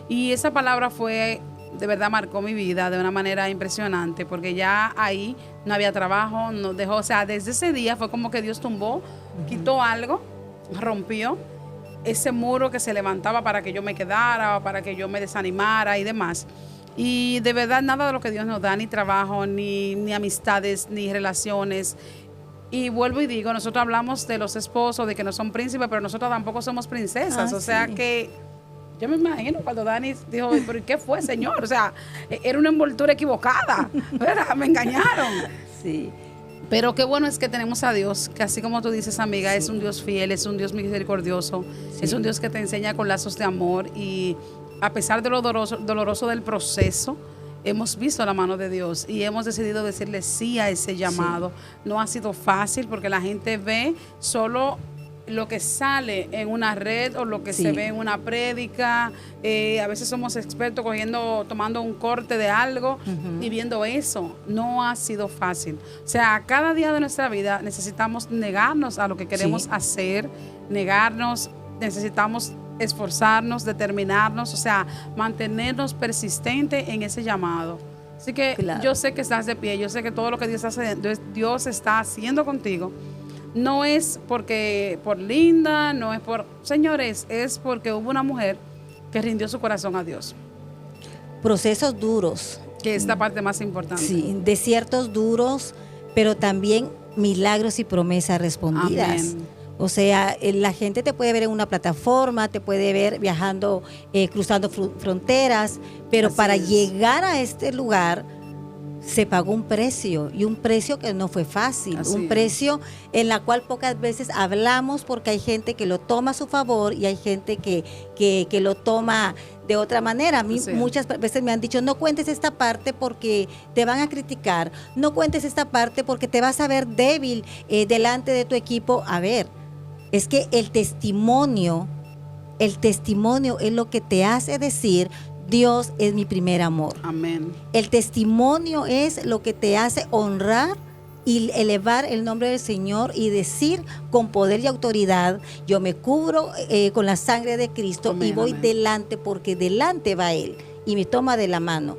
Y esa palabra de verdad marcó mi vida de una manera impresionante, porque ya ahí no había trabajo, nos dejó, o sea, desde ese día fue como que Dios tumbó, quitó algo, rompió ese muro que se levantaba para que yo me quedara, para que yo me desanimara y demás. Y de verdad nada de lo que Dios nos da, ni trabajo, ni amistades, ni relaciones. Y vuelvo y digo, nosotros hablamos de los esposos, de que no son príncipes, pero nosotros tampoco somos princesas. O sea que yo me imagino cuando Dani dijo, pero ¿y qué fue, Señor? O sea, era una envoltura equivocada, ¿verdad? Me engañaron. Sí. Pero qué bueno es que tenemos a Dios, que así como tú dices, amiga, es un Dios fiel, es un Dios misericordioso, es un Dios que te enseña con lazos de amor, y a pesar de lo doloroso del proceso, hemos visto la mano de Dios y hemos decidido decirle sí a ese llamado. Sí. No ha sido fácil porque la gente ve solo lo que sale en una red o lo que se ve en una prédica. A veces somos expertos tomando un corte de algo y viendo eso. No ha sido fácil. O sea, cada día de nuestra vida necesitamos negarnos a lo que queremos hacer, necesitamos esforzarnos, determinarnos, o sea, mantenernos persistentes en ese llamado. Así que yo sé que estás de pie, yo sé que todo lo que Dios está haciendo contigo no es por linda, no es por, señores, es porque hubo una mujer que rindió su corazón a Dios. Procesos duros. Que es la parte más importante. Sí, desiertos duros, pero también milagros y promesas respondidas. Amén. O sea, la gente te puede ver en una plataforma, te puede ver viajando, cruzando fronteras, pero así para llegar a este lugar se pagó un precio, y un precio que no fue fácil, un precio en la cual pocas veces hablamos, porque hay gente que lo toma a su favor y hay gente que lo toma de otra manera. A mí muchas veces me han dicho, no cuentes esta parte porque te van a criticar, no cuentes esta parte porque te vas a ver débil delante de tu equipo. A ver, es que el testimonio es lo que te hace decir, Dios es mi primer amor. Amén. El testimonio es lo que te hace honrar y elevar el nombre del Señor y decir con poder y autoridad, yo me cubro con la sangre de Cristo. Amén, y voy delante, porque delante va Él y me toma de la mano.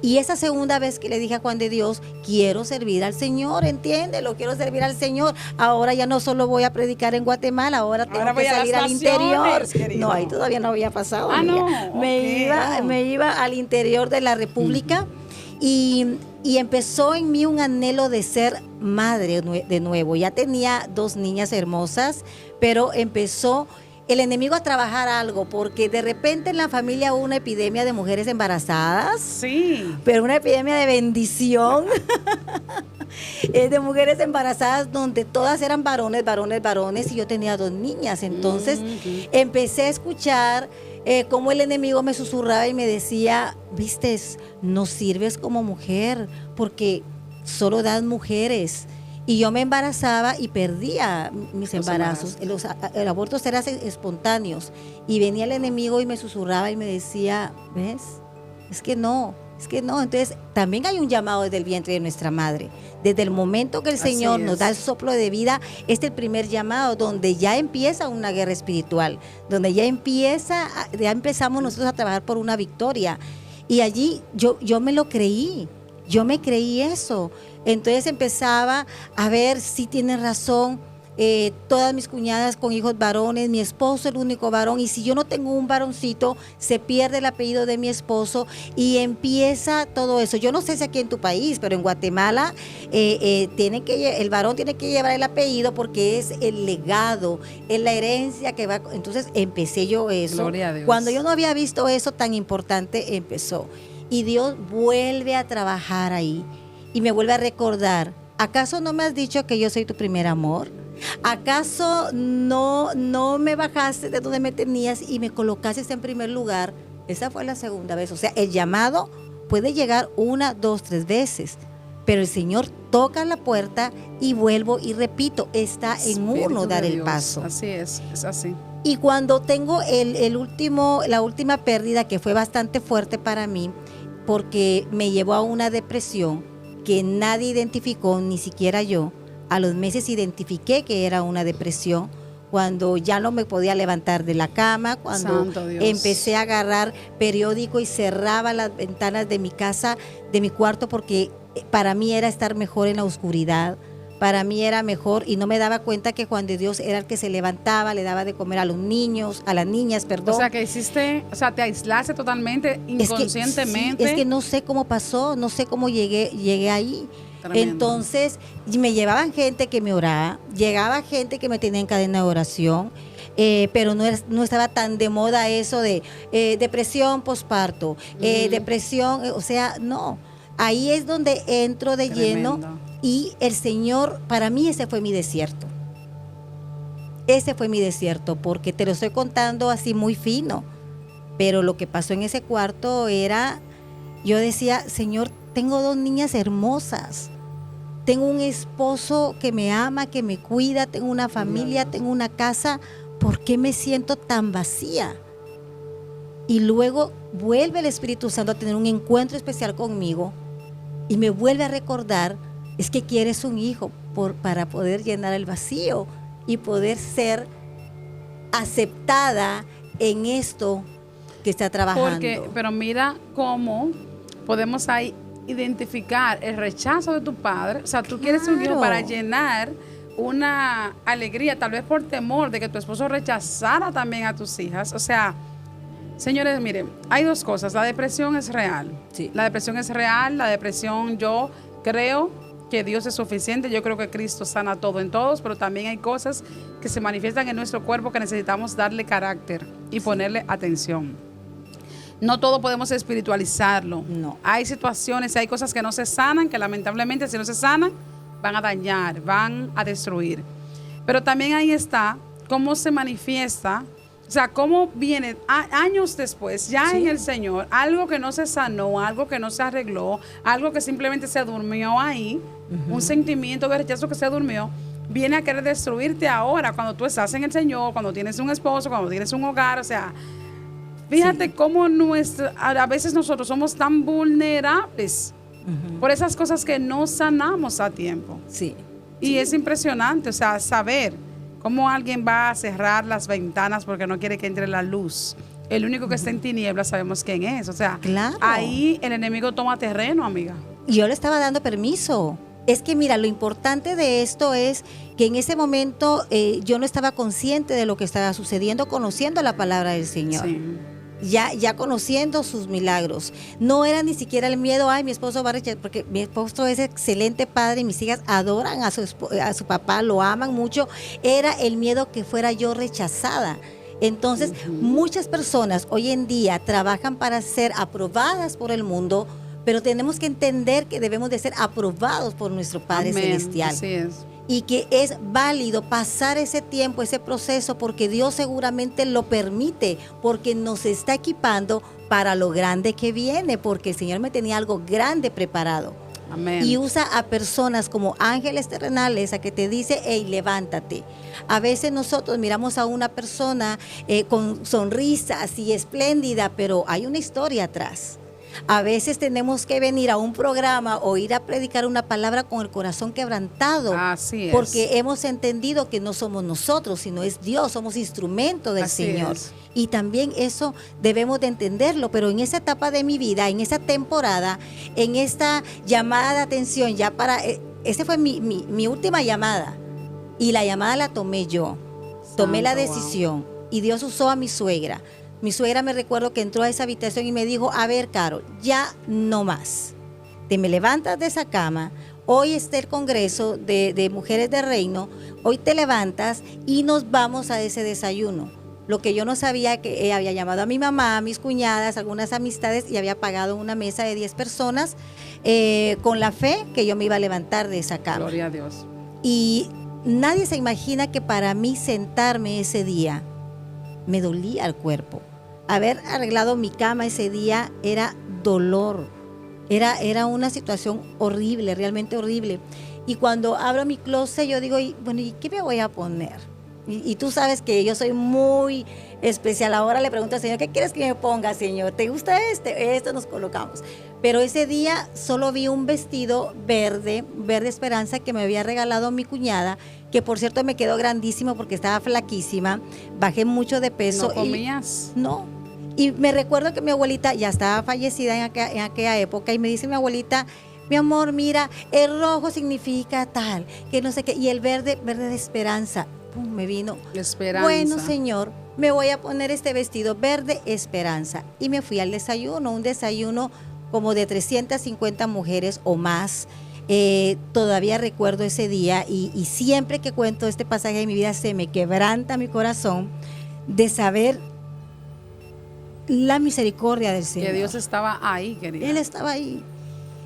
Y esa segunda vez que le dije a Juan de Dios, quiero servir al Señor, entiéndelo, quiero servir al Señor. Ahora ya no solo voy a predicar en Guatemala, ahora tengo que salir al interior. Querido. No, ahí todavía no había pasado. No. Me iba al interior de la República. Y empezó en mí un anhelo de ser madre de nuevo. Ya tenía 2 niñas hermosas, pero empezó el enemigo a trabajar algo, porque de repente en la familia hubo una epidemia de mujeres embarazadas. Sí. Pero una epidemia de bendición. De mujeres embarazadas donde todas eran varones, y yo tenía 2 niñas. Entonces empecé a escuchar cómo el enemigo me susurraba y me decía, vistes, no sirves como mujer porque solo dan mujeres. Y yo me embarazaba y perdía mis embarazos. Los abortos eran espontáneos. Y venía el enemigo y me susurraba y me decía, ¿ves? Es que no Es que no, entonces también hay un llamado desde el vientre de nuestra madre. Desde el momento que el Así Señor nos es. da el soplo de vida, este es el primer llamado donde ya empieza una guerra espiritual, donde ya empezamos nosotros a trabajar por una victoria. Y allí yo me lo creí, yo me creí eso. Entonces empezaba a ver si tiene razón. Todas mis cuñadas con hijos varones, mi esposo el único varón, y si yo no tengo un varoncito, se pierde el apellido de mi esposo y empieza todo eso. Yo no sé si aquí en tu país, pero en Guatemala el varón tiene que llevar el apellido porque es el legado, es la herencia que va. Entonces empecé yo eso. Gloria a Dios. Cuando yo no había visto eso tan importante, empezó. Y Dios vuelve a trabajar ahí y me vuelve a recordar, ¿acaso no me has dicho que yo soy tu primer amor? ¿Acaso no me bajaste de donde me tenías y me colocaste en primer lugar? Esa fue la segunda vez. O sea, el llamado puede llegar 1, 2, 3 veces, pero el Señor toca la puerta y vuelvo y repito, está en uno dar el paso. Así es así. Y cuando tengo la última pérdida, que fue bastante fuerte para mí, porque me llevó a una depresión que nadie identificó, ni siquiera yo. A los meses identifiqué que era una depresión, cuando ya no me podía levantar de la cama, cuando empecé a agarrar periódico y cerraba las ventanas de mi casa, de mi cuarto, porque para mí era estar mejor en la oscuridad, para mí era mejor, y no me daba cuenta que cuando Dios era el que se levantaba, le daba de comer a los niños, a las niñas, perdón. O sea, te aislaste totalmente, inconscientemente. Es que no sé cómo pasó, no sé cómo llegué ahí. Tremendo. Entonces me llevaban gente que me oraba, llegaba gente que me tenía en cadena de oración, pero no estaba tan de moda eso de depresión posparto, depresión, o sea, no. Ahí es donde entro de Tremendo. lleno, y el Señor, para mí ese fue mi desierto. Ese fue mi desierto, porque te lo estoy contando así muy fino, pero lo que pasó en ese cuarto era, yo decía, Señor, tengo 2 niñas hermosas, tengo un esposo que me ama, que me cuida, tengo una familia, tengo una casa, ¿por qué me siento tan vacía? Y luego vuelve el Espíritu Santo a tener un encuentro especial conmigo y me vuelve a recordar, es que quieres un hijo para poder llenar el vacío y poder ser aceptada en esto que está trabajando. Pero mira cómo podemos ahí identificar el rechazo de tu padre. O sea, tú quieres un hijo para llenar una alegría, tal vez por temor de que tu esposo rechazara también a tus hijas. O sea, señores, miren, hay 2 cosas. La depresión es real. Sí. La depresión es real. La depresión, yo creo que Dios es suficiente. Yo creo que Cristo sana todo en todos, pero también hay cosas que se manifiestan en nuestro cuerpo que necesitamos darle carácter y ponerle atención. No todo podemos espiritualizarlo. No. Hay situaciones, hay cosas que no se sanan, que lamentablemente si no se sanan, van a dañar, van a destruir. Pero también ahí está cómo se manifiesta, o sea, cómo viene años después, ya en el Señor, algo que no se sanó, algo que no se arregló, algo que simplemente se durmió ahí, un sentimiento de rechazo que se durmió, viene a querer destruirte ahora, cuando tú estás en el Señor, cuando tienes un esposo, cuando tienes un hogar. O sea, fíjate cómo a veces nosotros somos tan vulnerables por esas cosas que no sanamos a tiempo. Sí. Y es impresionante, o sea, saber cómo alguien va a cerrar las ventanas porque no quiere que entre la luz. El único que está en tinieblas sabemos quién es. O sea, claro, ahí el enemigo toma terreno, amiga. Y yo le estaba dando permiso. Es que mira, lo importante de esto es que en ese momento yo no estaba consciente de lo que estaba sucediendo, conociendo la palabra del Señor. Sí. Ya conociendo sus milagros. No era ni siquiera el miedo, ay, mi esposo va a rechazar, porque mi esposo es excelente padre y mis hijas adoran a su papá, lo aman mucho. Era el miedo que fuera yo rechazada. Entonces, muchas personas hoy en día trabajan para ser aprobadas por el mundo, pero tenemos que entender que debemos de ser aprobados por nuestro Padre Celestial. Así es. Y que es válido pasar ese tiempo, ese proceso, porque Dios seguramente lo permite, porque nos está equipando para lo grande que viene, porque el Señor me tenía algo grande preparado. Amén. Y usa a personas como ángeles terrenales a que te dice, hey, levántate. A veces nosotros miramos a una persona con sonrisas y espléndida, pero hay una historia atrás. A veces tenemos que venir a un programa o ir a predicar una palabra con el corazón quebrantado. Así es. Porque hemos entendido que no somos nosotros, sino es Dios, somos instrumento del Así Señor. es. Y también eso debemos de entenderlo, pero en esa etapa de mi vida, en esa temporada, en esta llamada de atención, ya para, esa fue mi última llamada. Y la llamada la tomé yo, tomé la Santo, decisión y Dios usó a mi suegra. Mi suegra me recuerdo que entró a esa habitación y me dijo, a ver, Carol, ya no más. Te me levantas de esa cama, hoy está el Congreso de Mujeres de Reino, hoy te levantas y nos vamos a ese desayuno. Lo que yo no sabía que había llamado a mi mamá, a mis cuñadas, algunas amistades y había pagado una mesa de 10 personas con la fe que yo me iba a levantar de esa cama. Gloria a Dios. Y nadie se imagina que para mí sentarme ese día me dolía el cuerpo. Haber arreglado mi cama ese día era dolor, era una situación horrible, realmente horrible. Y cuando abro mi closet yo digo, bueno, ¿y qué me voy a poner? Y tú sabes que yo soy muy especial. Ahora le pregunto al Señor, ¿qué quieres que me ponga, Señor? ¿Te gusta este? Esto nos colocamos. Pero ese día solo vi un vestido verde esperanza que me había regalado mi cuñada, que por cierto me quedó grandísimo porque estaba flaquísima, bajé mucho de peso. ¿No comías? No. Y me recuerdo que mi abuelita ya estaba fallecida en aquella época y me dice mi abuelita, mi amor, mira, el rojo significa tal, que no sé qué, y el verde de esperanza. Pum, me vino. Esperanza. Bueno, Señor, me voy a poner este vestido verde esperanza. Y me fui al desayuno, un desayuno como de 350 mujeres o más. Todavía recuerdo ese día y siempre que cuento este pasaje de mi vida se me quebranta mi corazón de saber la misericordia del Señor. Que Dios estaba ahí, querida. Él estaba ahí.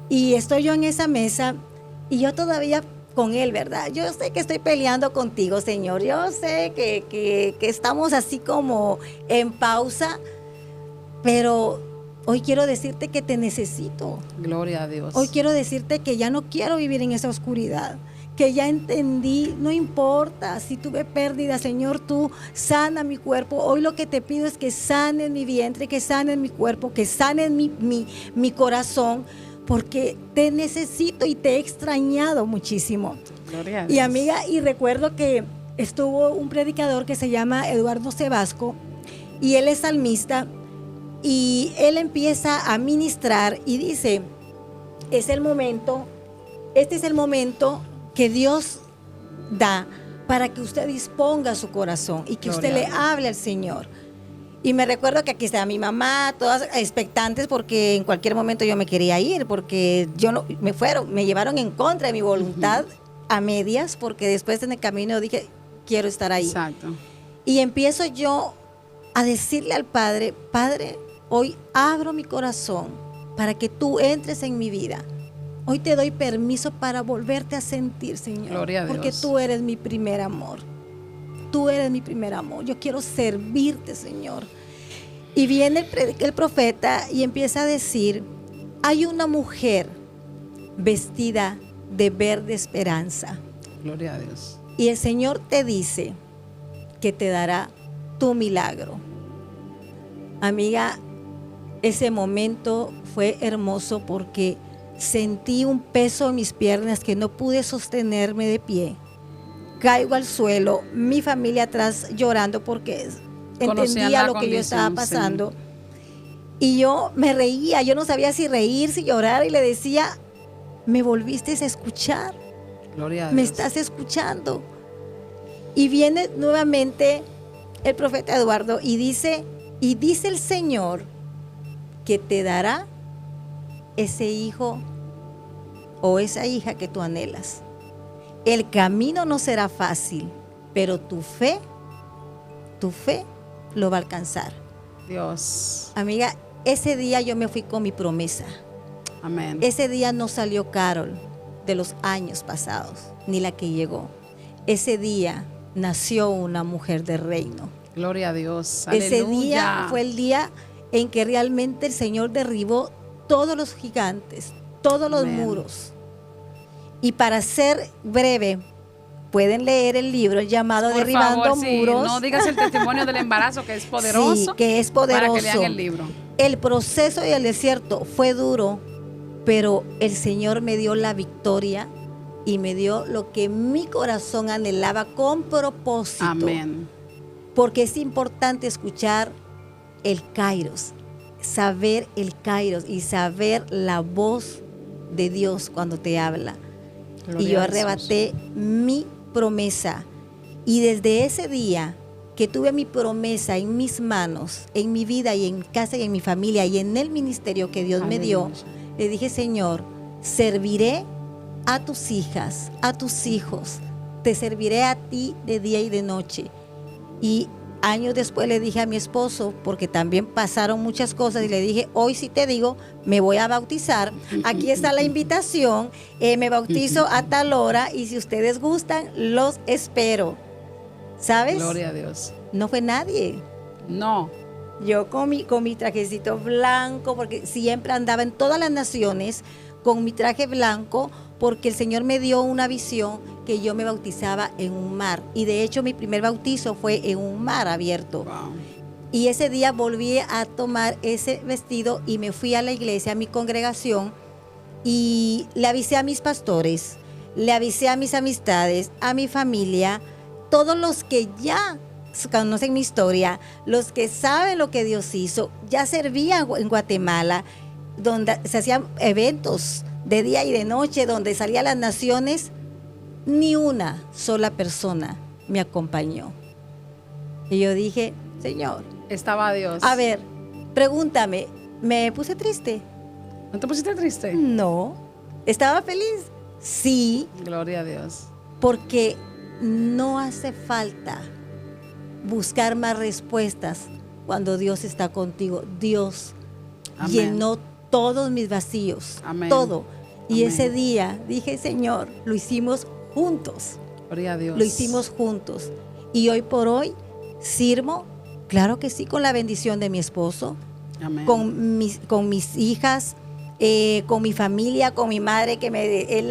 Y estoy yo en esa mesa y yo todavía con Él, ¿verdad? Yo sé que estoy peleando contigo, Señor. Yo sé que estamos así como en pausa, pero hoy quiero decirte que te necesito. Gloria a Dios. Hoy quiero decirte que ya no quiero vivir en esa oscuridad, que ya entendí, no importa si tuve pérdida, Señor, tú sana mi cuerpo. Hoy lo que te pido es que sanes mi vientre, que sanes mi cuerpo, que sanes mi corazón, porque te necesito y te he extrañado muchísimo. Gloria a Dios. Y amiga, y recuerdo que estuvo un predicador que se llama Eduardo Sebasco, y él es salmista, y él empieza a ministrar y dice, este es el momento que Dios da para que usted disponga su corazón y que usted le hable al Señor. Y me recuerdo que aquí estaba mi mamá, todas expectantes porque en cualquier momento yo me quería ir, porque me llevaron en contra de mi voluntad a medias, porque después en el camino dije, quiero estar ahí. Exacto. Y empiezo yo a decirle al Padre, Padre, hoy abro mi corazón para que tú entres en mi vida. Hoy te doy permiso para volverte a sentir, Señor. Gloria a Dios. Porque tú eres mi primer amor. Tú eres mi primer amor. Yo quiero servirte, Señor. Y viene el profeta y empieza a decir, hay una mujer vestida de verde esperanza. Gloria a Dios. Y el Señor te dice que te dará tu milagro. Amiga, ese momento fue hermoso porque sentí un peso en mis piernas que no pude sostenerme de pie. Caigo al suelo, mi familia atrás llorando porque entendía lo que yo estaba pasando. Sí. Y yo me reía, yo no sabía si reír, si llorar, y le decía, me volviste a escuchar. Gloria a Dios. Me estás escuchando. Y viene nuevamente el profeta Eduardo y dice el Señor que te dará ese hijo o esa hija que tú anhelas. El camino no será fácil, pero tu fe lo va a alcanzar. Dios. Amiga, ese día yo me fui con mi promesa. Amén. Ese día no salió Carol de los años pasados, ni la que llegó. Ese día nació una mujer de reino. Gloria a Dios. Ese Aleluya. día fue el día en que realmente el Señor derribó todos los gigantes, todos los muros. Y para ser breve, pueden leer el libro llamado Por Derribando favor, sí, Muros. no digas el testimonio del embarazo, que es poderoso. Sí, que es poderoso. Para que lean el libro. El proceso y el desierto fue duro, pero el Señor me dio la victoria y me dio lo que mi corazón anhelaba con propósito. Amén. Porque es importante escuchar el Kairos, saber el Kairos y saber la voz de Dios cuando te habla. Gloria Y yo a Jesús. arrebaté mi promesa. Y desde ese día que tuve mi promesa en mis manos, en mi vida y en casa y en mi familia y en el ministerio que Dios me dio, Aleluya. le dije, Señor, serviré a tus hijas, a tus hijos, te serviré a ti de día y de noche. Y años después le dije a mi esposo, porque también pasaron muchas cosas, y le dije, hoy sí te digo, me voy a bautizar, aquí está la invitación, me bautizo a tal hora y si ustedes gustan, los espero. ¿Sabes? Gloria a Dios. No fue nadie. No. Yo con mi trajecito blanco, porque siempre andaba en todas las naciones con mi traje blanco, porque el Señor me dio una visión que yo me bautizaba en un mar. Y de hecho mi primer bautizo fue en un mar abierto. Wow. Y ese día volví a tomar ese vestido y me fui a la iglesia, a mi congregación, y le avisé a mis pastores, le avisé a mis amistades, a mi familia, todos los que ya conocen mi historia, los que saben lo que Dios hizo, ya servían en Guatemala, donde se hacían eventos de día y de noche, donde salían las naciones, ni una sola persona me acompañó. Y yo dije, Señor, Estaba Dios. a ver, pregúntame, ¿me puse triste? ¿No te pusiste triste? No. ¿Estaba feliz? Sí, Gloria a Dios. porque no hace falta buscar más respuestas cuando Dios está contigo. Dios Amén. llenó todos mis vacíos, Amén. todo. Y Amén. ese día dije, Señor, lo hicimos juntos, Gloria a Dios. lo hicimos juntos. Y hoy por hoy sirvo, claro que sí, con la bendición de mi esposo, Amén. con mis hijas, con mi familia, con mi madre, que es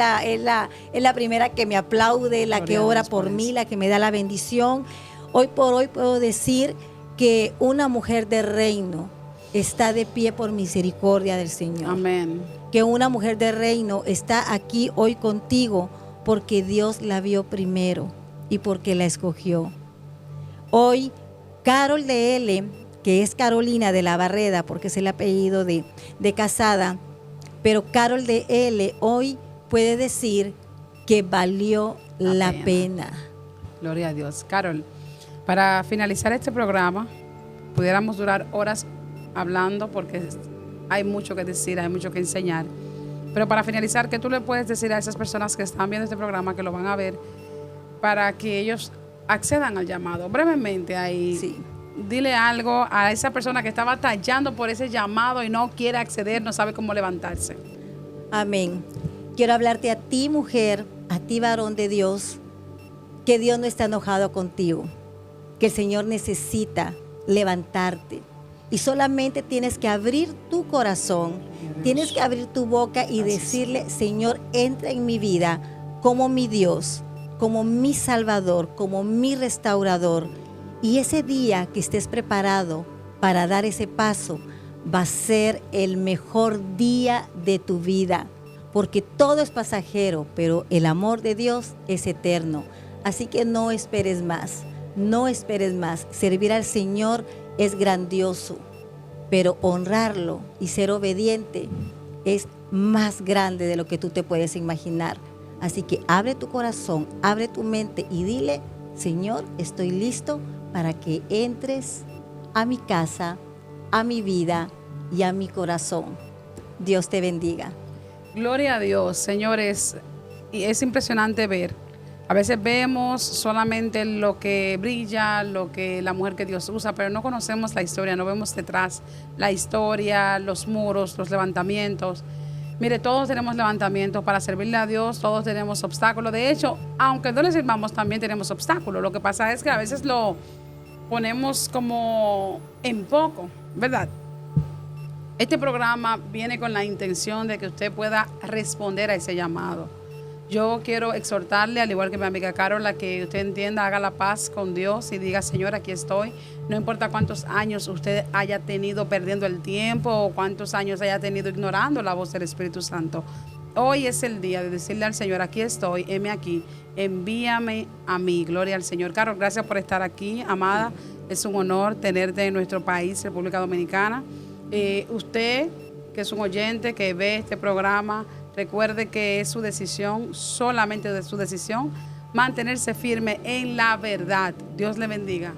la primera que me aplaude, la que Gloria a ora Dios por por mí, eso. la que me da la bendición. Hoy por hoy puedo decir que una mujer de reino está de pie por misericordia del Señor. Amén. Que una mujer de reino está aquí hoy contigo porque Dios la vio primero y porque la escogió. Hoy, Carol de L., que es Carolina de la Barreda, porque es el apellido de casada, pero Carol de L. hoy puede decir que valió la pena. Gloria a Dios. Carol, para finalizar este programa, pudiéramos durar horas hablando porque hay mucho que decir, hay mucho que enseñar. Pero para finalizar, ¿qué tú le puedes decir a esas personas que están viendo este programa, que lo van a ver, para que ellos accedan al llamado? Brevemente ahí. Sí. Dile algo a esa persona que está batallando por ese llamado y no quiere acceder, no sabe cómo levantarse. Amén. Quiero hablarte a ti, mujer, a ti, varón de Dios, que Dios no está enojado contigo, que el Señor necesita levantarte. Y solamente tienes que abrir tu corazón, tienes que abrir tu boca y decirle, Señor, entra en mi vida como mi Dios, como mi Salvador, como mi restaurador. Y ese día que estés preparado para dar ese paso, va a ser el mejor día de tu vida, porque todo es pasajero, pero el amor de Dios es eterno. Así que no esperes más, no esperes más. Servir al Señor es grandioso, pero honrarlo y ser obediente es más grande de lo que tú te puedes imaginar. Así que abre tu corazón, abre tu mente y dile, Señor, estoy listo para que entres a mi casa, a mi vida y a mi corazón. Dios te bendiga. Gloria a Dios, señores. Y es impresionante ver. A veces vemos solamente lo que brilla, lo que la mujer que Dios usa, pero no conocemos la historia, no vemos detrás la historia, los muros, los levantamientos. Mire, todos tenemos levantamientos para servirle a Dios, todos tenemos obstáculos. De hecho, aunque no le sirvamos, también tenemos obstáculos. Lo que pasa es que a veces lo ponemos como en poco, ¿verdad? Este programa viene con la intención de que usted pueda responder a ese llamado, Yo quiero exhortarle, al igual que mi amiga Carol, a que usted entienda, haga la paz con Dios y diga, Señor, aquí estoy. No importa cuántos años usted haya tenido perdiendo el tiempo o cuántos años haya tenido ignorando la voz del Espíritu Santo. Hoy es el día de decirle al Señor, aquí estoy, heme aquí, envíame a mí. Gloria al Señor. Carol, gracias por estar aquí, amada. Es un honor tenerte en nuestro país, República Dominicana. Usted, que es un oyente, que ve este programa, recuerde que es su decisión, solamente de su decisión, mantenerse firme en la verdad. Dios le bendiga.